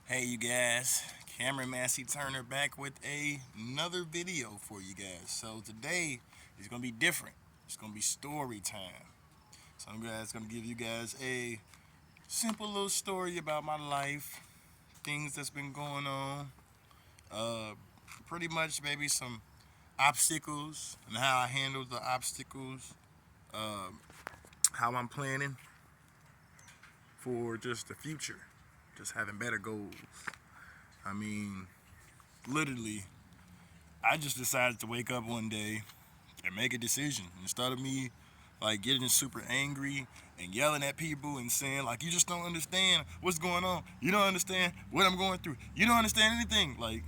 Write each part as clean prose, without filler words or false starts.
Hey you guys, Cameron Massey-Turner back with another video for you guys. So today is going to be different. It's going to be story time. So I'm going to give you guys a simple little story about my life, things that's been going on, uh, pretty much maybe some obstacles and how I handled the obstacles, uh, how I'm planning for just the future, just having better goals. I mean, literally, I just decided to wake up one day and make a decision. Instead of me like getting super angry and yelling at people and saying like you just don't understand what's going on. You don't understand what I'm going through. You don't understand anything. Like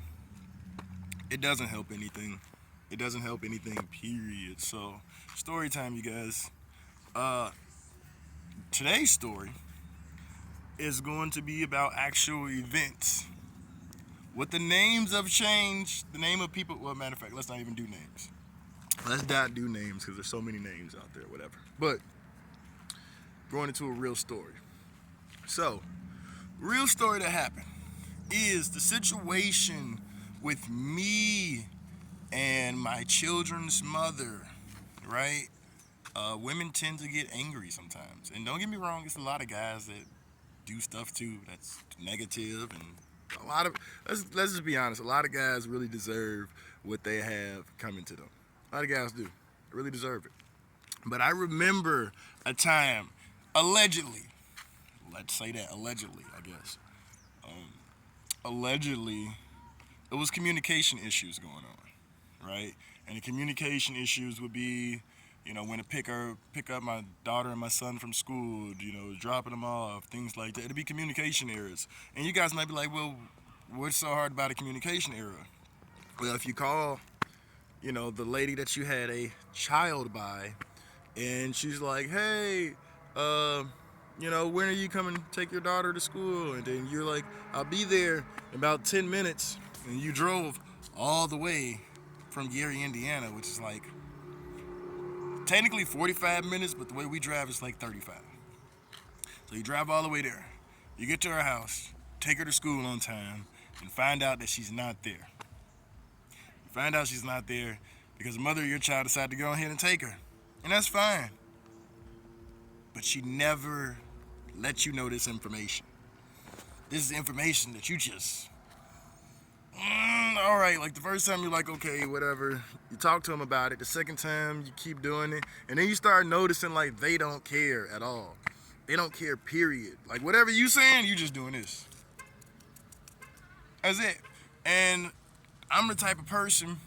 it doesn't help anything. It doesn't help anything, period. So story time you guys. Uh Today's story is going to be about actual events. What the names have changed, the name of people, well, matter of fact, let's not even do names. Let's not do names because there's so many names out there, whatever. But going into a real story. So, real story that happened is the situation with me and my children's mother, right? Women tend to get angry sometimes. And don't get me wrong, it's a lot of guys that do stuff too that's negative and a lot of let's just be honest, a lot of guys really deserve what they have coming to them. A lot of guys do. They really deserve it. But I remember a time, allegedly, let's say that, allegedly, I guess. Allegedly, it was communication issues going on, right? And the communication issues would be, when to pick up my daughter and my son from school, dropping them off, things like that. It'd be communication errors. And you guys might be like, well, what's so hard about a communication error? Well, if you call, the lady that you had a child by, and she's like, hey, uh, when are you coming to take your daughter to school? And then you're like, I'll be there in about 10 minutes. And you drove all the way from Gary, Indiana, which is like technically 45 minutes, but the way we drive is like 35. So you drive all the way there. You get to her house, take her to school on time, and find out that she's not there. You find out she's not there because the mother of your child decided to go ahead and take her. And that's fine. But she never let you know this information. This is information that you just, all right, like the first time you're like, okay, whatever. You talk to them about it. The second time you keep doing it. And then you start noticing like they don't care at all. They don't care, period. Like whatever you saying, you just doing this. That's it. And I'm the type of person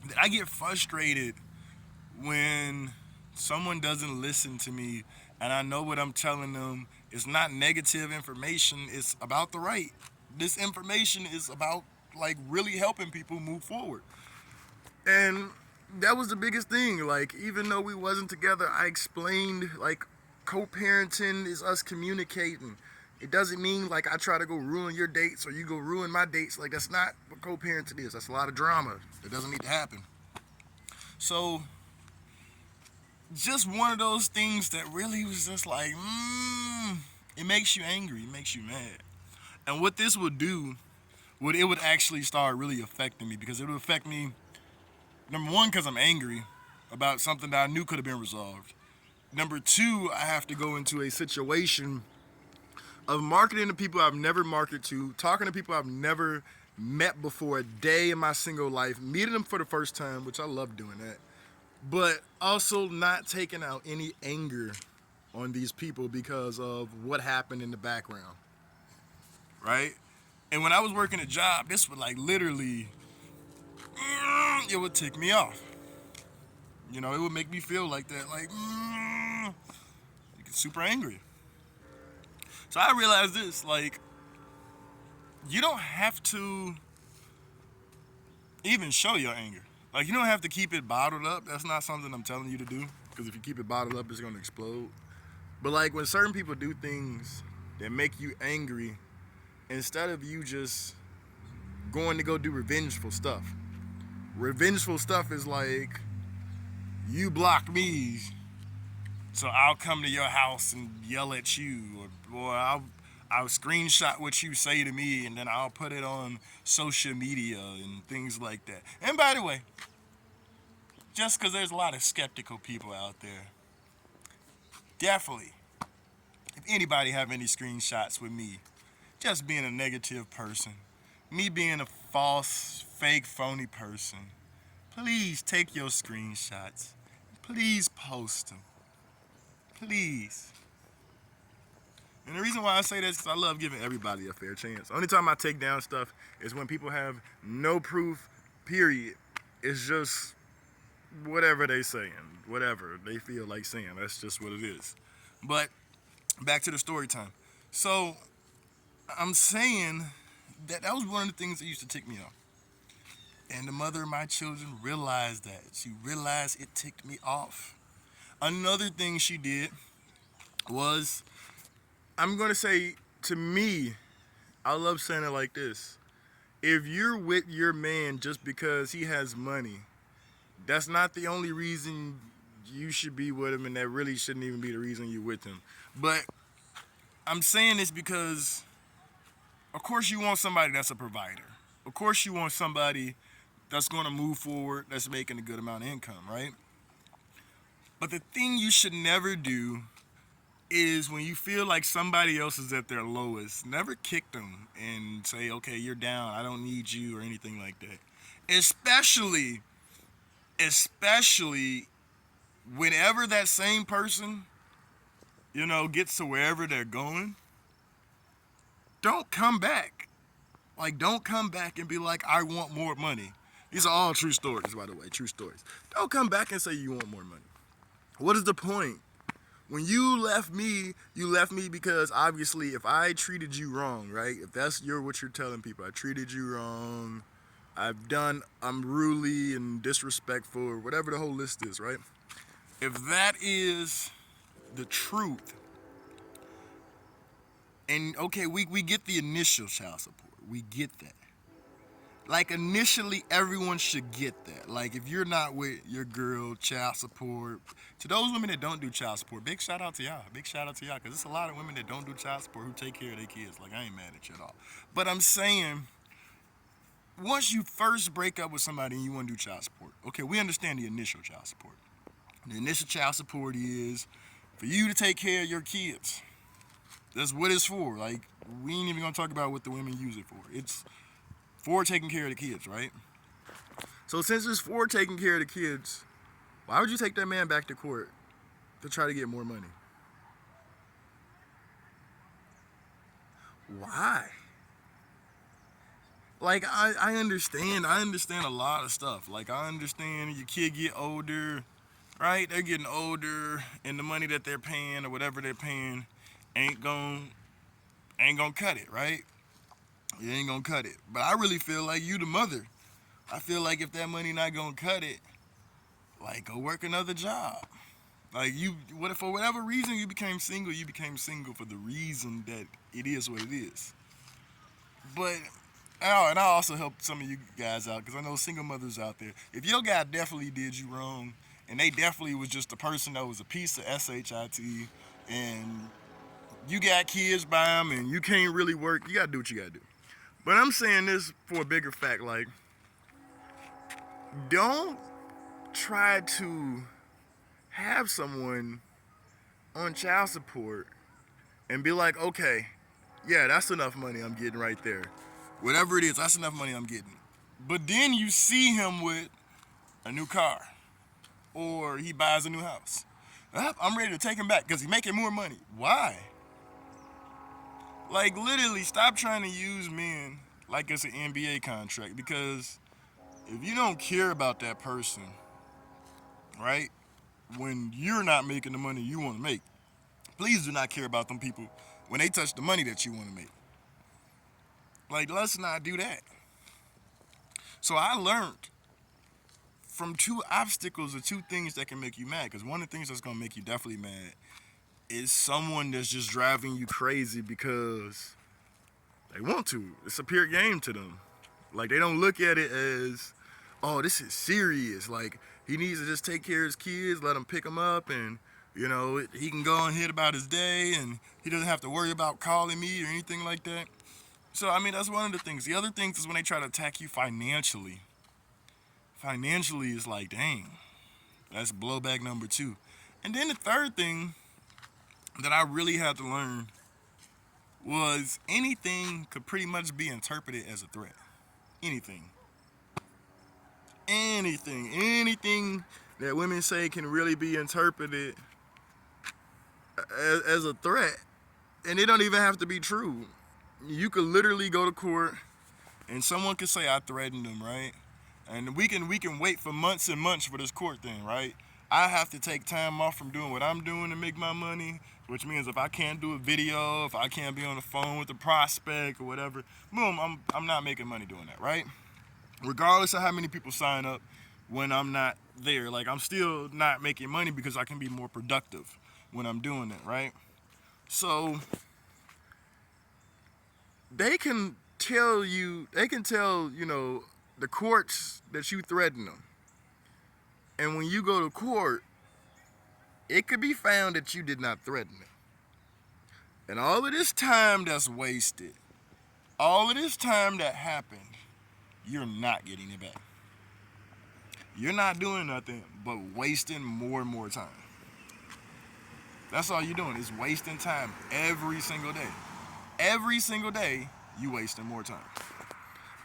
that I get frustrated when someone doesn't listen to me and I know what I'm telling them is not negative information, it's about the right. This information is about like really helping people move forward. And that was the biggest thing. Like even though we wasn't together, I explained like co-parenting is us communicating. It doesn't mean like I try to go ruin your dates or you go ruin my dates. Like that's not what co-parenting is. That's a lot of drama. That doesn't need to happen. So just one of those things that really was just like, it makes you angry, it makes you mad. And what this would do, it would actually start really affecting me because it would affect me, number one, because I'm angry about something that I knew could have been resolved. Number two, I have to go into a situation of marketing to people I've never marketed to, talking to people I've never met before a day in my single life, meeting them for the first time, which I love doing that, but also not taking out any anger on these people because of what happened in the background, right? And when I was working a job, this would like literally, it would tick me off. It would make me feel like that, like, super angry. So I realized this, like, you don't have to even show your anger. Like, you don't have to keep it bottled up. That's not something I'm telling you to do. Because if you keep it bottled up, it's going to explode. But, like, when certain people do things that make you angry, instead of you just going to go do revengeful stuff is like, you blocked me, so I'll come to your house and yell at you. Or I'll I'll screenshot what you say to me, and then I'll put it on social media and things like that. And by the way, just because there's a lot of skeptical people out there, definitely, if anybody have any screenshots with me, just being a negative person, me being a false, fake, phony person, please take your screenshots. Please post them. Please. And the reason why I say this is because I love giving everybody a fair chance. Only time I take down stuff is when people have no proof, period. It's just whatever they saying, whatever they feel like saying. That's just what it is. But back to the story time. So I'm saying that was one of the things that used to tick me off. And the mother of my children realized that. She realized it ticked me off. Another thing she did was, I'm going to say, to me, I love saying it like this. If you're with your man just because he has money, that's not the only reason you should be with him, and that really shouldn't even be the reason you're with him. But I'm saying this because, of course, you want somebody that's a provider. Of course, you want somebody that's going to move forward, that's making a good amount of income, right? But the thing you should never do is when you feel like somebody else is at their lowest, never kick them and say, okay, you're down, I don't need you, or anything like that. Especially whenever that same person, gets to wherever they're going, don't come back. Like, don't come back and be like, I want more money. These are all true stories, by the way, true stories. Don't come back and say you want more money. What is the point? When you left me because obviously if I treated you wrong, right? If that's what you're telling people, I treated you wrong, I'm unruly and disrespectful, or whatever the whole list is, right? If that is the truth, and okay, we get the initial child support. We get that. Like, initially, everyone should get that. Like, if you're not with your girl, child support. To those women that don't do child support, big shout out to y'all. Big shout out to y'all, because there's a lot of women that don't do child support who take care of their kids. Like, I ain't mad at you at all. But I'm saying, once you first break up with somebody and you want to do child support, okay, we understand the initial child support. The initial child support is for you to take care of your kids. That's what it's for. Like, we ain't even going to talk about what the women use it for. It's for taking care of the kids, right? So since it's for taking care of the kids, why would you take that man back to court to try to get more money? Why? Like, I understand a lot of stuff. Like, I understand your kid get older, right? They're getting older, and the money that they're paying or whatever they're paying ain't gonna cut it, right? It ain't gonna cut it. But I really feel like you the mother. I feel like if that money not gonna cut it, like, go work another job. Like, for whatever reason you became single for the reason that it is what it is. But, and I also help some of you guys out, because I know single mothers out there. If your guy definitely did you wrong, and they definitely was just a person that was a piece of shit, and you got kids by him, and you can't really work, you gotta do what you gotta do. But I'm saying this for a bigger fact, like, don't try to have someone on child support and be like, okay, yeah, that's enough money I'm getting right there. Whatever it is, that's enough money I'm getting. But then you see him with a new car, or he buys a new house. I'm ready to take him back because he's making more money. Why? Like, literally, stop trying to use men like it's an NBA contract, because if you don't care about that person, right, when you're not making the money you want to make, please do not care about them people when they touch the money that you want to make. Like, let's not do that. So I learned from two obstacles or two things that can make you mad, because one of the things that's going to make you definitely mad is someone that's just driving you crazy because they want to. It's a pure game to them. Like, they don't look at it as, oh, this is serious. Like, he needs to just take care of his kids, let them pick him up, and You know, he can go and hit about his day, and he doesn't have to worry about calling me or anything like that. So, I mean, that's one of the things. The other things is when they try to attack you financially. Financially is like, dang, that's blowback number two. And then the third thing that I really had to learn was anything could pretty much be interpreted as a threat. Anything. Anything that women say can really be interpreted as a threat. And it don't even have to be true. You could literally go to court and someone could say I threatened them, right? And we can wait for months and months for this court thing, right? I have to take time off from doing what I'm doing to make my money, which means if I can't do a video, if I can't be on the phone with the prospect or whatever, boom, I'm not making money doing that, right? Regardless of how many people sign up when I'm not there, like I'm still not making money because I can be more productive when I'm doing it, right? So they can tell, the courts that you threaten them. And when you go to court, it could be found that you did not threaten it. And all of this time that's wasted, all of this time that happened, you're not getting it back. You're not doing nothing but wasting more and more time. That's all you're doing is wasting time every single day. Every single day, you wasting more time.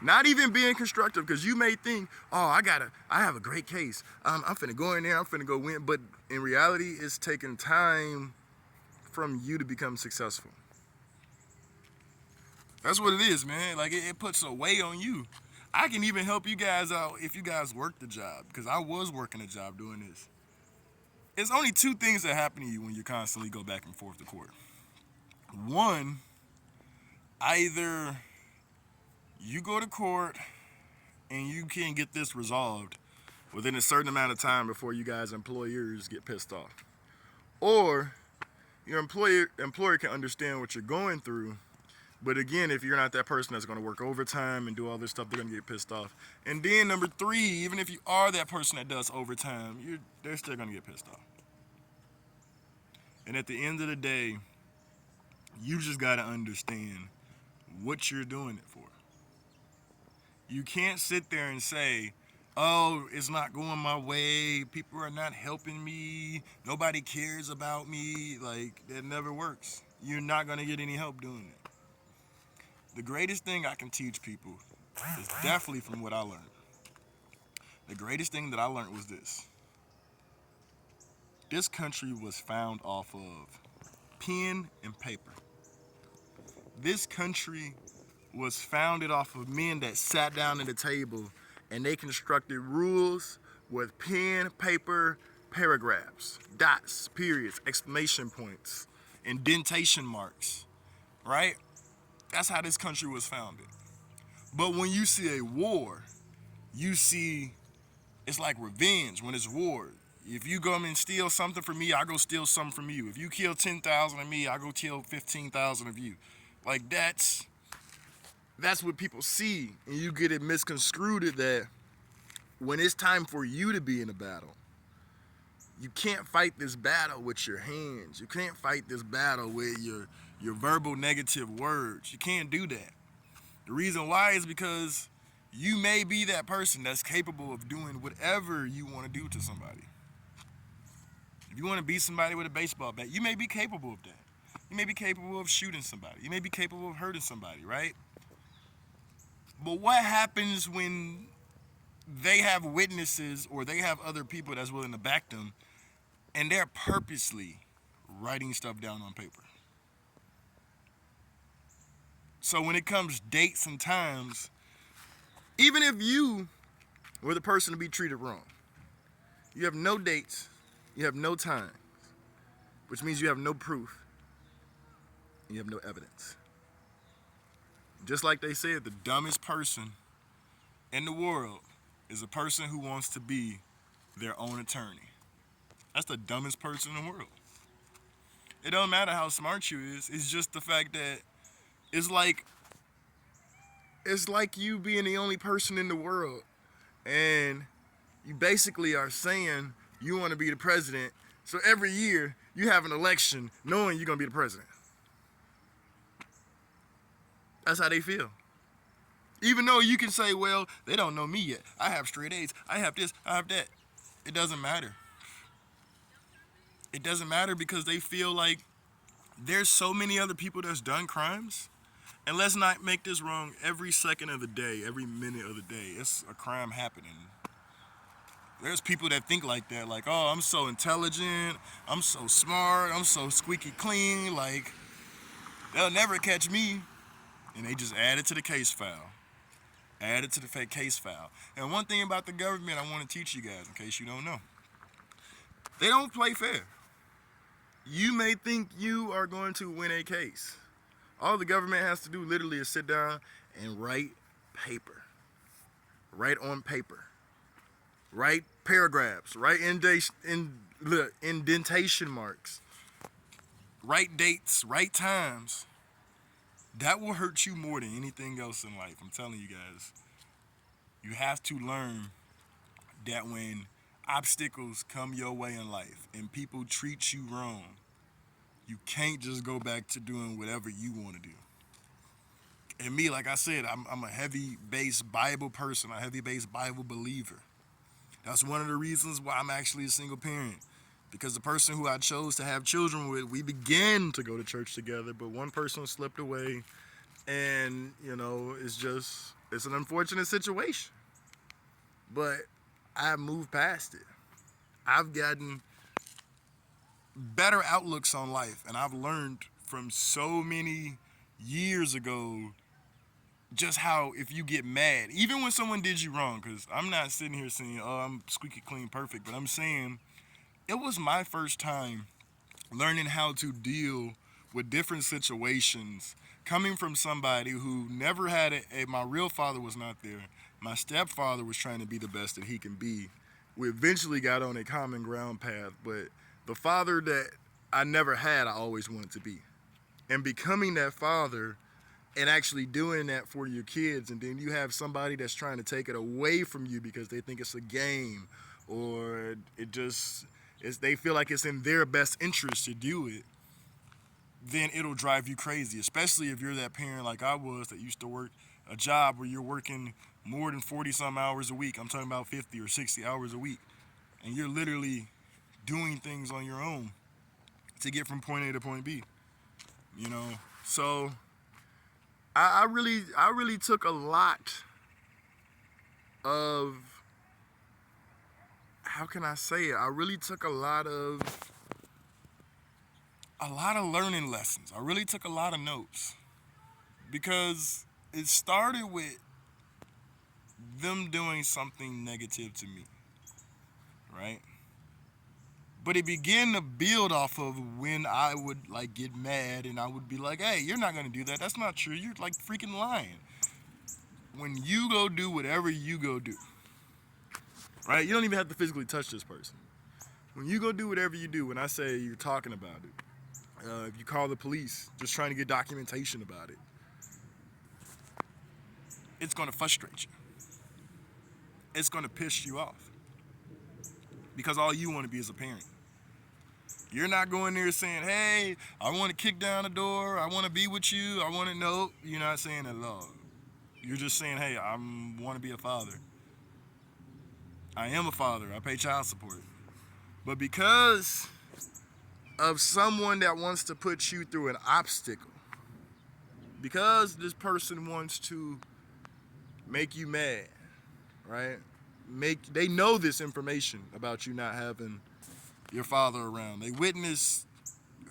Not even being constructive, because you may think, oh, I have a great case. I'm finna go in there, I'm finna go win. But in reality, it's taking time from you to become successful. That's what it is, man. Like, it puts a weight on you. I can even help you guys out if you guys work the job, because I was working a job doing this. It's only two things that happen to you when you constantly go back and forth to court. One, either you go to court and you can't get this resolved within a certain amount of time before you guys employers get pissed off. Or your employer can understand what you're going through, but again, if you're not that person that's going to work overtime and do all this stuff, they're going to get pissed off. And then number three, even if you are that person that does overtime, they're still going to get pissed off. And at the end of the day, you just got to understand what you're doing it for. You can't sit there and say, oh, it's not going my way, people are not helping me, nobody cares about me. Like, that never works. You're not going to get any help doing it. The greatest thing I can teach people is definitely from what I learned. The greatest thing that I learned was this. This country was found off of pen and paper. This country was founded off of men that sat down at a table and they constructed rules with pen, paper, paragraphs, dots, periods, exclamation points, indentation marks, right? That's how this country was founded. But when you see a war, you see it's like revenge when it's war. If you go and steal something from me, I go steal something from you. If you kill 10,000 of me, I go kill 15,000 of you. Like that's what people see, and you get it misconstrued that when it's time for you to be in a battle, you can't fight this battle with your hands. You can't fight this battle with your verbal negative words. You can't do that. The reason why is because you may be that person that's capable of doing whatever you want to do to somebody. If you want to beat somebody with a baseball bat, you may be capable of that. You may be capable of shooting somebody. You may be capable of hurting somebody, right? But what happens when they have witnesses or they have other people that's willing to back them and they're purposely writing stuff down on paper? So when it comes dates and times, even if you were the person to be treated wrong, you have no dates, you have no time, which means you have no proof, and you have no evidence. Just like they said, the dumbest person in the world is a person who wants to be their own attorney. That's the dumbest person in the world. It don't matter how smart you is. It's just the fact that it's like you being the only person in the world, and you basically are saying you want to be the president, So every year you have an election knowing you're gonna be the president. That's how they feel. Even though you can say, well, they don't know me yet. I have straight A's. I have this. I have that. It doesn't matter. It doesn't matter because they feel like there's so many other people that's done crimes. And let's not make this wrong. Every second of the day, every minute of the day, it's a crime happening. There's people that think like that, like, oh, I'm so intelligent, I'm so smart, I'm so squeaky clean, like, they'll never catch me. And they just add it to the case file. Add it to the fake case file. And one thing about the government I want to teach you guys, in case you don't know, they don't play fair. You may think you are going to win a case. All the government has to do literally is sit down and write paper. Write on paper. Write paragraphs. Write indentation marks. Write dates. Write times. That will hurt you more than anything else in life. I'm telling you guys. You have to learn that when obstacles come your way in life and people treat you wrong, you can't just go back to doing whatever you want to do. And me, like I said, I'm a heavy base Bible person, a heavy base Bible believer. That's one of the reasons why I'm actually a single parent. Because the person who I chose to have children with, we began to go to church together, but one person slipped away. And, it's an unfortunate situation. But I've moved past it. I've gotten better outlooks on life, and I've learned from so many years ago just how if you get mad, even when someone did you wrong, because I'm not sitting here saying, oh, I'm squeaky clean perfect, but I'm saying it was my first time learning how to deal with different situations coming from somebody who never had my real father was not there. My stepfather was trying to be the best that he can be. We eventually got on a common ground path, but the father that I never had, I always wanted to be. And becoming that father and actually doing that for your kids, and then you have somebody that's trying to take it away from you because they think it's a game, or they feel like it's in their best interest to do it, then it'll drive you crazy, especially if you're that parent like I was that used to work a job where you're working more than 40 some hours a week. I'm talking about 50 or 60 hours a week. And you're literally doing things on your own to get from point A to point B. So I really took a lot of, how can I say it? I really took a lot of learning lessons. I really took a lot of notes because it started with them doing something negative to me, right? But it began to build off of when I would get mad and I would be like, hey, you're not gonna do that. That's not true. You're freaking lying. When you go do whatever you go do, right? You don't even have to physically touch this person. When you go do whatever you do, when I say you're talking about it, if you call the police, just trying to get documentation about it, it's gonna frustrate you. It's gonna piss you off. Because all you want to be is a parent. You're not going there saying, hey, I want to kick down the door. I want to be with you. I want to know. You're not saying that at all. You're just saying, hey, I want to be a father. I am a father. I pay child support. But because of someone that wants to put you through an obstacle, because this person wants to make you mad, right? They know this information about you not having your father around. They witness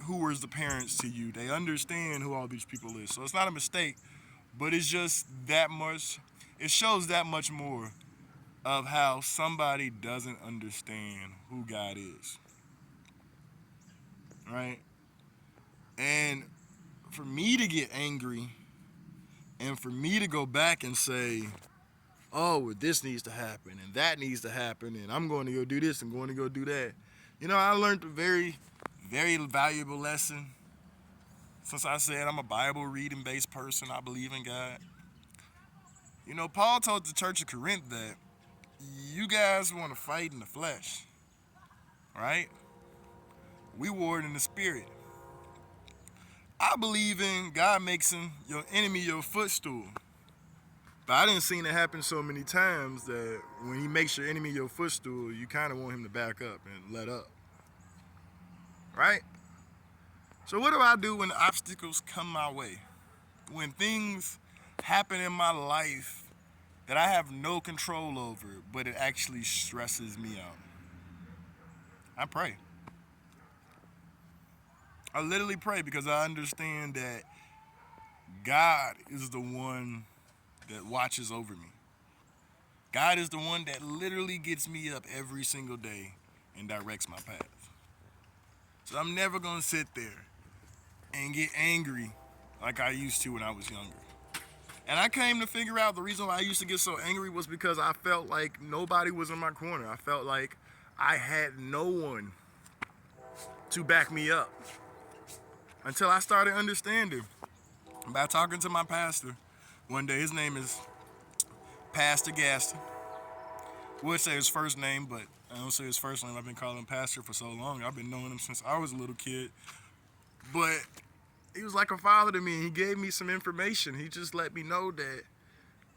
who was the parents to you. They understand who all these people is. So it's not a mistake, but it's just that much. It shows that much more of how somebody doesn't understand who God is, right? And for me to get angry and for me to go back and say, oh, well, this needs to happen and that needs to happen and I'm going to go do this and going to go do that. I learned a very, very valuable lesson. Since I said I'm a Bible reading based person, I believe in God. Paul told the church of Corinth that you guys want to fight in the flesh, right? We warred in the spirit. I believe in God making your enemy your footstool. But I didn't see it happen so many times that when he makes your enemy your footstool, you kind of want him to back up and let up. Right? So what do I do when obstacles come my way? When things happen in my life that I have no control over, but it actually stresses me out? I pray. I literally pray because I understand that God is the one that watches over me. God is the one that literally gets me up every single day and directs my path. So I'm never going to sit there and get angry like I used to when I was younger. And I came to figure out the reason why I used to get so angry was because I felt like nobody was in my corner. I felt like I had no one to back me up. Until I started understanding by talking to my pastor one day. His name is Pastor Gaston. Would say his first name, but I don't say his first name. I've been calling him Pastor for so long. I've been knowing him since I was a little kid. But he was like a father to me. He gave me some information. He just let me know that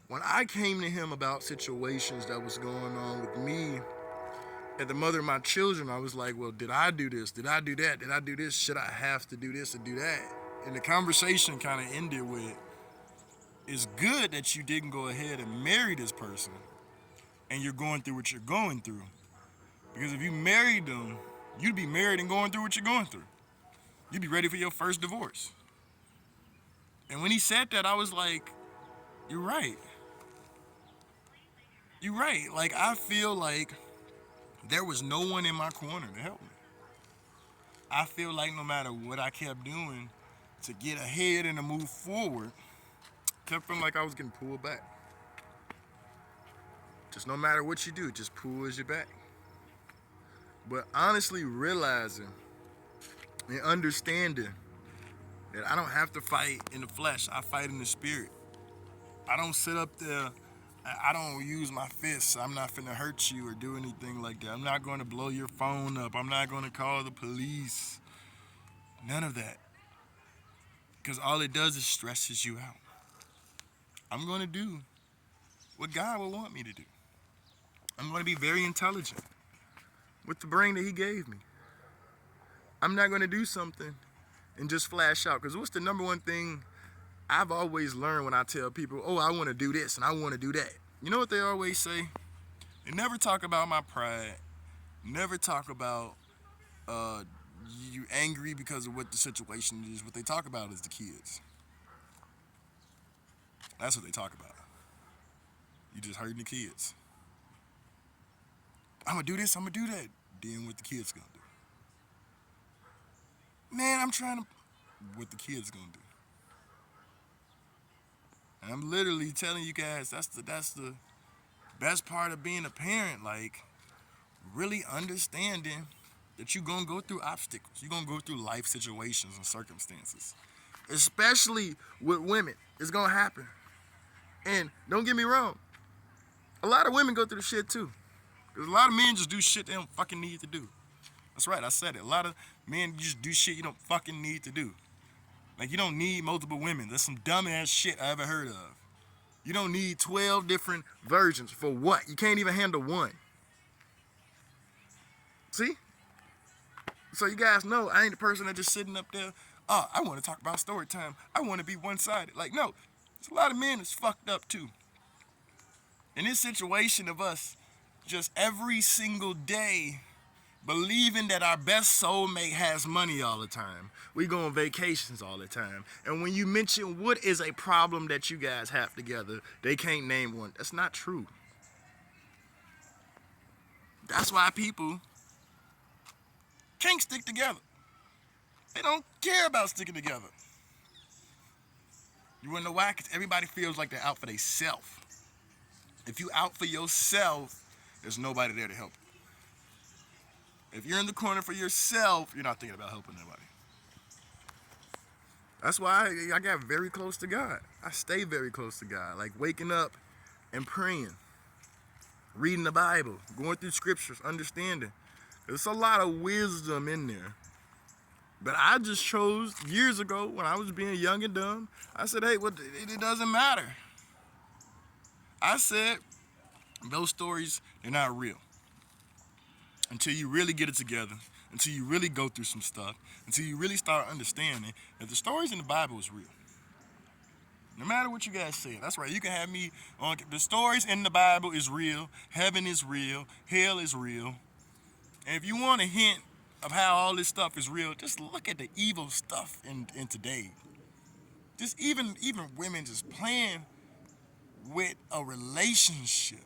when I came to him about situations that was going on with me and the mother of my children, I was like, well, did I do this? Did I do that? Did I do this? Should I have to do this and do that? And the conversation kind of ended with, it's good that you didn't go ahead and marry this person and you're going through what you're going through. Because if you married them, you'd be married and going through what you're going through. You'd be ready for your first divorce. And when he said that, I was like, you're right. You're right. Like, I feel like there was no one in my corner to help me. I feel like no matter what I kept doing to get ahead and to move forward, I kept feeling like I was getting pulled back. Just no matter what you do, it just pulls you back. But honestly realizing and understanding that I don't have to fight in the flesh, I fight in the spirit. I don't sit up there, I don't use my fists. I'm not finna hurt you or do anything like that. I'm not going to blow your phone up. I'm not going to call the police. None of that. Because all it does is stresses you out. I'm going to do what God will want me to do. I'm going to be very intelligent with the brain that he gave me. I'm not going to do something and just flash out. Because what's the number one thing I've always learned when I tell people, oh, I want to do this and I want to do that? You know what they always say? They never talk about my pride. Never talk about you angry because of what the situation is. What they talk about is the kids. That's what they talk about. You just hurting the kids. I'm going to do this, I'm going to do that. Then what the kids going to do? Man, I'm trying to... What the kids going to do? And I'm literally telling you guys, that's the best part of being a parent. Like, really understanding that you're going to go through obstacles. You're going to go through life situations and circumstances. Especially with women. It's going to happen. And don't get me wrong. A lot of women go through the shit too. Because a lot of men just do shit they don't fucking need to do. That's right, I said it. A lot of men just do shit you don't fucking need to do. Like, you don't need multiple women. That's some dumbass shit I ever heard of. You don't need 12 different versions. For what? You can't even handle one. See? So you guys know I ain't the person that just sitting up there, oh, I want to talk about story time. I want to be one-sided. Like, no. There's a lot of men that's fucked up too. In this situation of us just every single day believing that our best soulmate has money all the time. We go on vacations all the time. And when you mention what is a problem that you guys have together, they can't name one. That's not true. That's why people can't stick together. They don't care about sticking together. You wanna know why? Because everybody feels like they're out for themselves. If you out for yourself, there's nobody there to help you. If you're in the corner for yourself, you're not thinking about helping nobody. That's why I got very close to God. I stay very close to God. Like waking up and praying, reading the Bible, going through scriptures, understanding. There's a lot of wisdom in there But I just chose years ago when I was being young and dumb. I said, hey, it doesn't matter. I said, those stories, they're not real. Until you really get it together, until you really go through some stuff, until you really start understanding that the stories in the Bible is real. No matter what you guys say, that's right. You can have me on. The stories in the Bible is real. Heaven is real. Hell is real. And if you want a hint of how all this stuff is real, just look at the evil stuff in today. Just even women just playing with a relationship.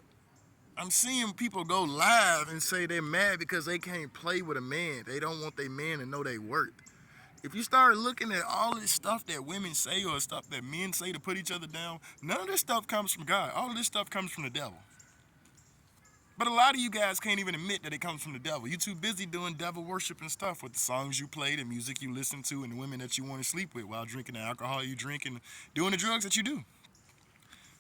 I'm seeing people go live and say they're mad because they can't play with a man. They don't want their man to know their worth. If you start looking at all this stuff that women say or stuff that men say to put each other down, none of this stuff comes from God. All of this stuff comes from the devil. But a lot of you guys can't even admit that it comes from the devil. You're too busy doing devil worship and stuff with the songs you play, the music you listen to, and the women that you want to sleep with while drinking the alcohol you drink and doing the drugs that you do.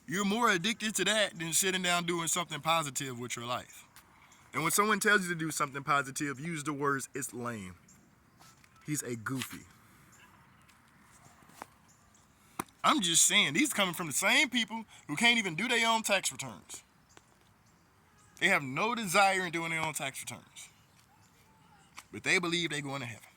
You're more addicted to that than sitting down doing something positive with your life. And when someone tells you to do something positive, use the words, it's lame. He's a goofy. I'm just saying, these are coming from the same people who can't even do their own tax returns. They have no desire in doing their own tax returns. But they believe they're going to heaven.